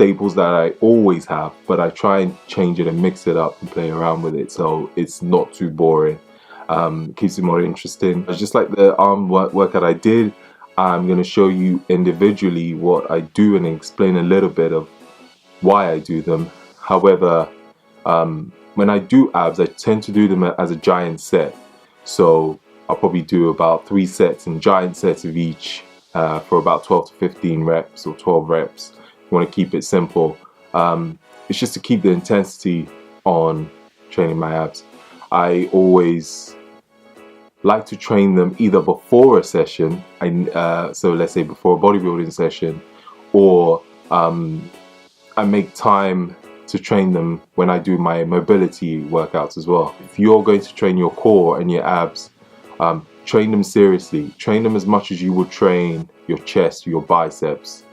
staples that I always have, but I try and change it and mix it up and play around with it so it's not too boring. Keeps it more interesting. Just like the arm workout I did, I'm going to show you individually what I do and explain a little bit of why I do them. However, when I do abs, I tend to do them as a giant set. So I'll probably do about 3 sets and giant sets of each for about 12 to 15 reps or 12 reps. You want to keep it simple. It's just to keep the intensity on training my abs. I always like to train them either before a session, so let's say before a bodybuilding session, or I make time to train them when I do my mobility workouts as well. If you're going to train your core and your abs, train them seriously. Train them as much as you would train your chest, your biceps.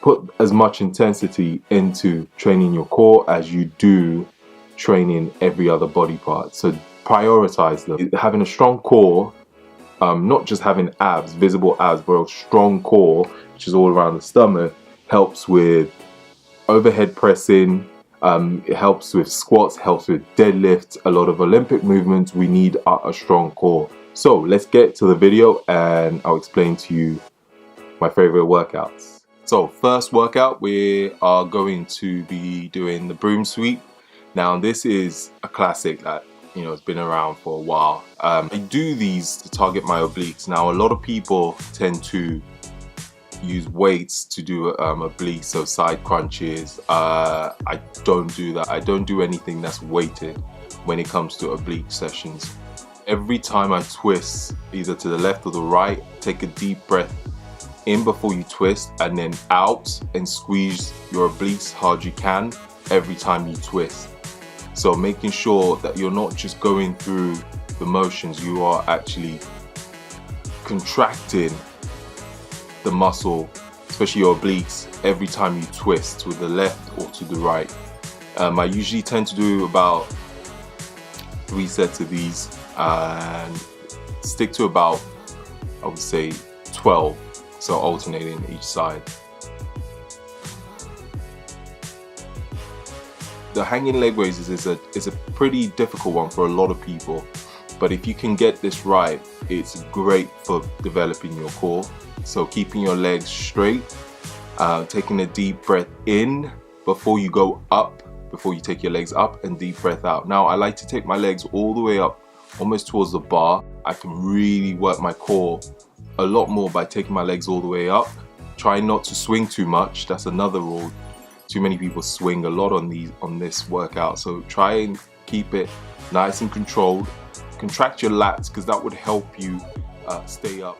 Put as much intensity into training your core as you do training every other body part. So prioritize them. Having a strong core, not just having abs, visible abs, but a strong core, which is all around the stomach, helps with overhead pressing, it helps with squats, helps with deadlifts. A lot of Olympic movements, we need a strong core. So let's get to the video and I'll explain to you my favorite workouts. So first workout, we are going to be doing the broom sweep. Now this is a classic that it's been around for a while. I do these to target my obliques. Now a lot of people tend to use weights to do obliques, so side crunches. I don't do that. I don't do anything that's weighted when it comes to oblique sessions. Every time I twist, either to the left or the right, take a deep breath in before you twist, and then out and squeeze your obliques hard you can every time you twist. So making sure that you're not just going through the motions, you are actually contracting the muscle, especially your obliques, every time you twist to the left or to the right. I usually tend to do about 3 sets of these and stick to about, I would say, 12, so alternating each side. The hanging leg raises is a pretty difficult one for a lot of people, but if you can get this right, it's great for developing your core. So keeping your legs straight, taking a deep breath in before you go up, before you take your legs up, and deep breath out. Now I like to take my legs all the way up, almost towards the bar. I can really work my core a lot more by taking my legs all the way up. Try not to swing too much, that's another rule. Too many people swing a lot on this workout, so try and keep it nice and controlled. Contract your lats because that would help you stay up.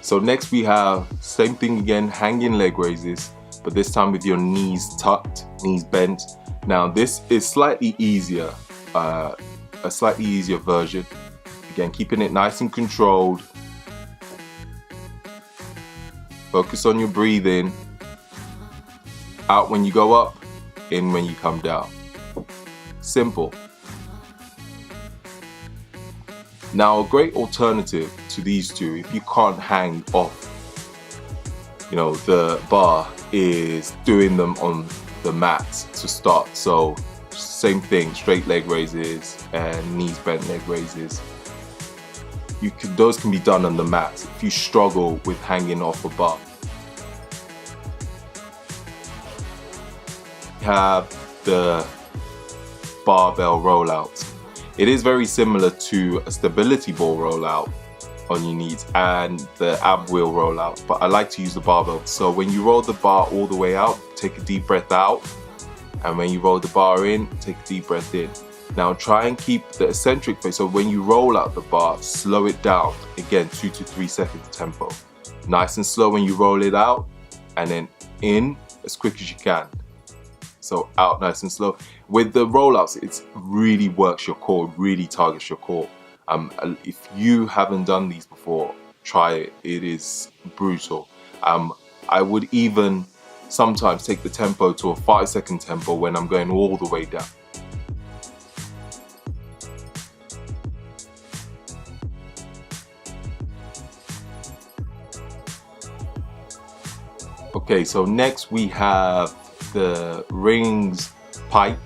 So next we have same thing again, hanging leg raises, but this time with your knees tucked, knees bent. Now this is slightly easier, a slightly easier version. Again, keeping it nice and controlled. Focus on your breathing. Out when you go up, in when you come down. Simple. Now a great alternative to these two, if you can't hang off the bar, is doing them on the mat to start. So same thing, straight leg raises and knees bent leg raises. Those can be done on the mat if you struggle with hanging off a bar. You have the barbell rollout. It is very similar to a stability ball rollout on your knees and the ab wheel rollout, but I like to use the barbell. So when you roll the bar all the way out, take a deep breath out, and when you roll the bar in, take a deep breath in. Now try and keep the eccentric phase, so when you roll out the bar, slow it down, again 2 to 3 seconds tempo. Nice and slow when you roll it out, and then in as quick as you can. So out nice and slow. With the rollouts, it really works your core, really targets your core. If you haven't done these before, try it. It is brutal. I would even sometimes take the tempo to a 5-second tempo when I'm going all the way down. Okay, so next we have the rings pike.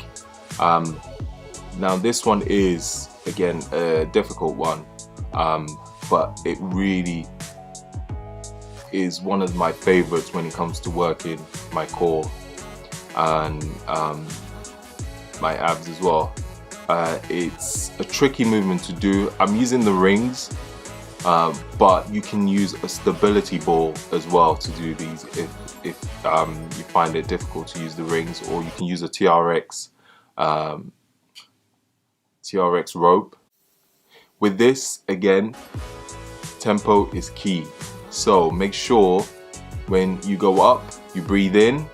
Now this one is again a difficult one, but it really is one of my favorites when it comes to working my core and my abs as well. It's a tricky movement to do. I'm using the rings, but you can use a stability ball as well to do these if you find it difficult to use the rings, or you can use a TRX rope. With this, again, tempo is key. So make sure when you go up, you breathe in,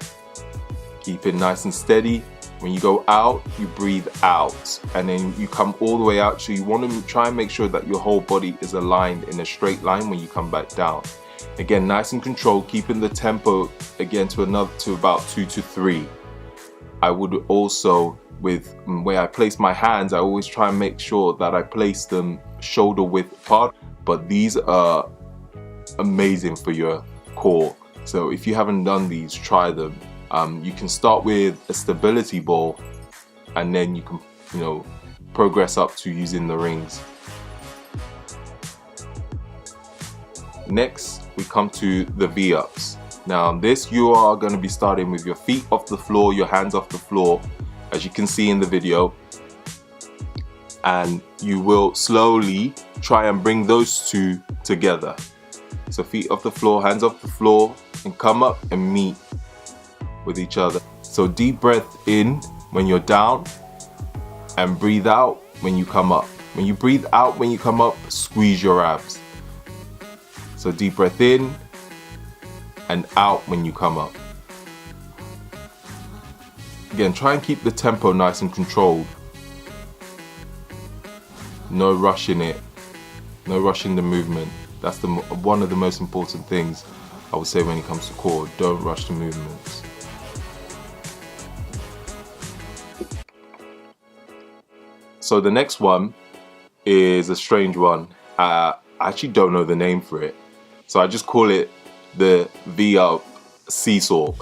keep it nice and steady. When you go out, you breathe out, and then you come all the way out. So you want to try and make sure that your whole body is aligned in a straight line when you come back down. Again, nice and controlled, keeping the tempo again to about 2 to 3. I would also, with where I place my hands, I always try and make sure that I place them shoulder width apart. But these are amazing for your core. So if you haven't done these, try them. You can start with a stability ball, and then you can, progress up to using the rings. Next, we come to the V-ups. Now this, you are going to be starting with your feet off the floor, your hands off the floor, as you can see in the video, and you will slowly try and bring those two together. So feet off the floor, hands off the floor, and come up and meet with each other. So deep breath in when you're down, and breathe out when you come up. When you breathe out when you come up, squeeze your abs. So deep breath in and out when you come up. Again, try and keep the tempo nice and controlled. No rushing it, no rushing the movement. That's one of the most important things I would say when it comes to core. Don't rush the movements. So the next one is a strange one. I actually don't know the name for it, so I just call it the V-up seesaw.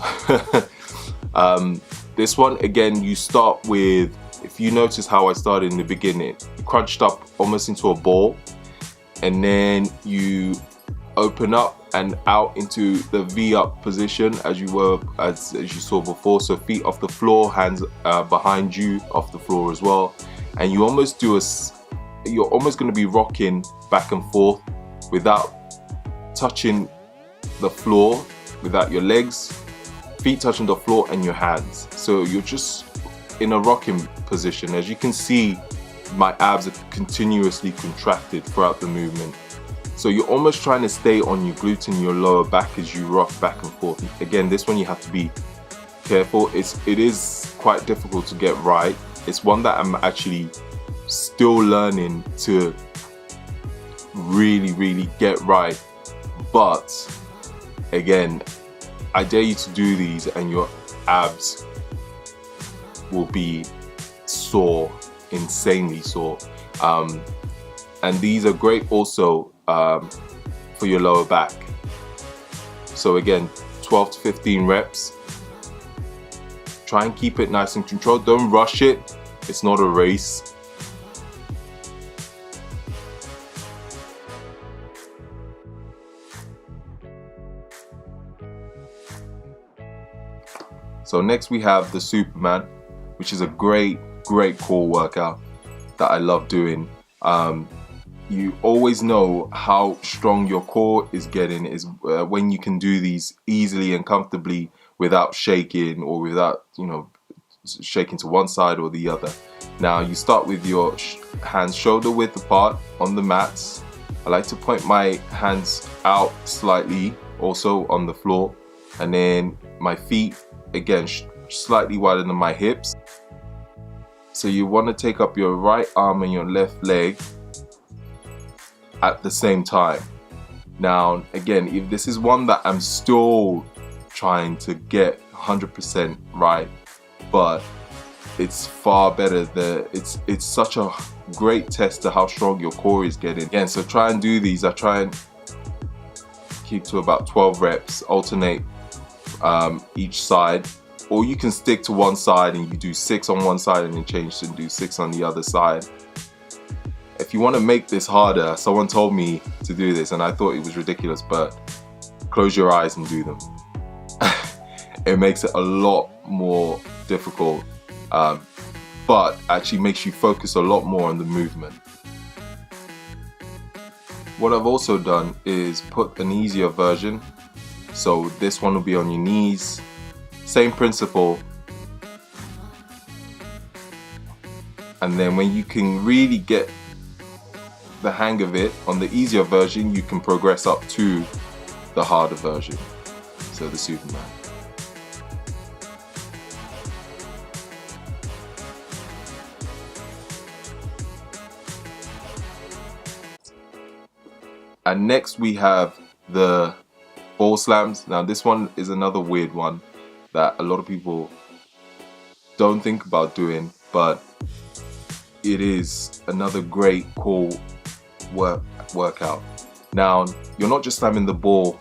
This one, again, you start with, if you notice how I started in the beginning, crunched up almost into a ball, and then you open up and out into the V-up position as you you saw before. So feet off the floor, hands behind you off the floor as well, and you almost do you're almost going to be rocking back and forth without touching the floor, without your legs, feet touching the floor and your hands. So you're just in a rocking position. As you can see, my abs are continuously contracted throughout the movement. So you're almost trying to stay on your glutes and your lower back as you rock back and forth. Again, this one you have to be careful. It is quite difficult to get right. It's one that I'm actually still learning to really get right. But again, I dare you to do these and your abs will be sore, insanely sore. And these are great also for your lower back. So again, 12 to 15 reps. Try and keep it nice and controlled. Don't rush it. It's not a race. So next we have the Superman, which is a great core workout that I love doing. You always know how strong your core is getting is when you can do these easily and comfortably without shaking, or without shaking to one side or the other. Now you start with your hands shoulder width apart on the mats. I like to point my hands out slightly also on the floor, and then my feet again slightly wider than my hips. So you want to take up your right arm and your left leg at the same time. Now again, if this is one that I'm still trying to get 100% right, but it's far better. It's such a great test to how strong your core is getting. Again, so try and do these. I try and keep to about 12 reps, alternate each side, or you can stick to one side and you do 6 on one side and then change and do 6 on the other side. If you want to make this harder, someone told me to do this and I thought it was ridiculous, but close your eyes and do them. It makes it a lot more difficult, but actually makes you focus a lot more on the movement. What I've also done is put an easier version. So this one will be on your knees. Same principle. And then when you can really get the hang of it on the easier version, you can progress up to the harder version. So the Superman. And next we have the ball slams. Now this one is another weird one that a lot of people don't think about doing, but it is another great core workout. Now you're not just slamming the ball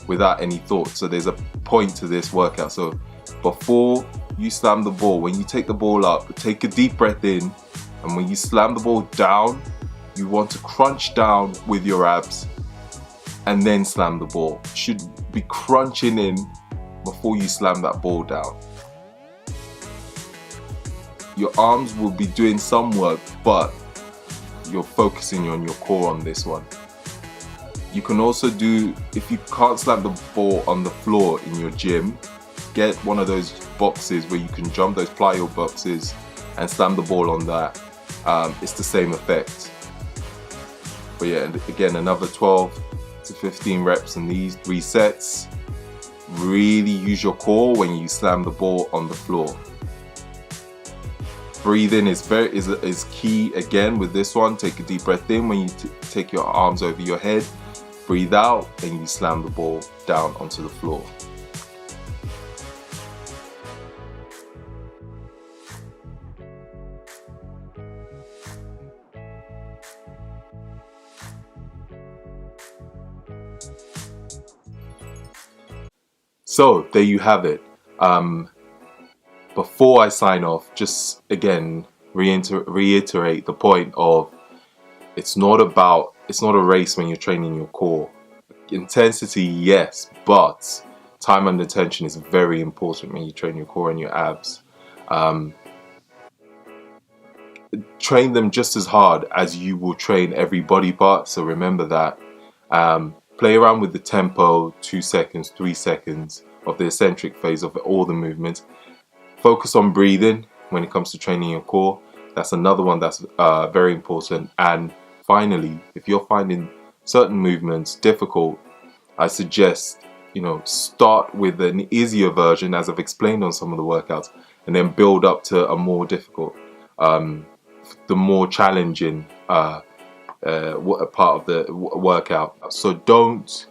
without any thought, so there's a point to this workout. So before you slam the ball, when you take the ball up, take a deep breath in, and when you slam the ball down, you want to crunch down with your abs and then slam the ball. You should be crunching in before you slam that ball down. Your arms will be doing some work, but you're focusing on your core on this one. You can also do, if you can't slam the ball on the floor in your gym, get one of those boxes where you can jump, those plyo boxes, and slam the ball on that. It's the same effect. But yeah, and again, another 12 to 15 reps in these 3 sets. Really use your core when you slam the ball on the floor. Breathing is key again with this one. Take a deep breath in when you take your arms over your head. Breathe out and you slam the ball down onto the floor. So there you have it. Before I sign off, just again reiterate the point of it's not a race when you're training your core. Intensity, yes, but time under tension is very important when you train your core and your abs. Train them just as hard as you will train every body part, so remember that. Play around with the tempo, 2 seconds, 3 seconds of the eccentric phase of all the movements. Focus on breathing when it comes to training your core. That's another one that's very important. And finally, if you're finding certain movements difficult, I suggest, start with an easier version, as I've explained on some of the workouts, and then build up to a more difficult, the more challenging part of the workout. So don't,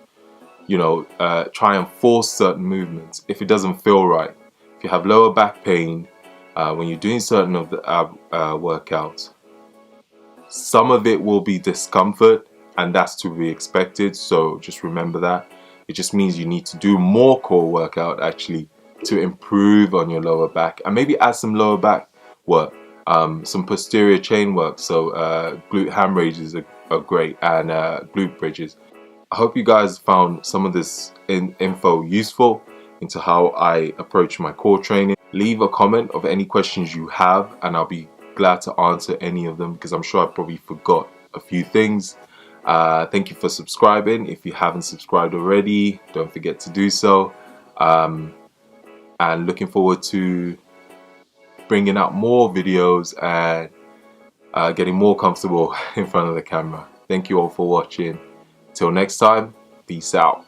try and force certain movements if it doesn't feel right. If you have lower back pain when you're doing certain of the workouts, some of it will be discomfort, and that's to be expected. So just remember that. It just means you need to do more core workout actually to improve on your lower back, and maybe add some lower back work, some posterior chain work. So glute ham raises are great, and glute bridges. I hope you guys found some of this info useful into how I approach my core training. Leave a comment of any questions you have, and I'll be glad to answer any of them, because I'm sure I probably forgot a few things. Thank you for subscribing. If you haven't subscribed already, don't forget to do so. And looking forward to bringing out more videos and getting more comfortable in front of the camera. Thank you all for watching. Till next time, peace out.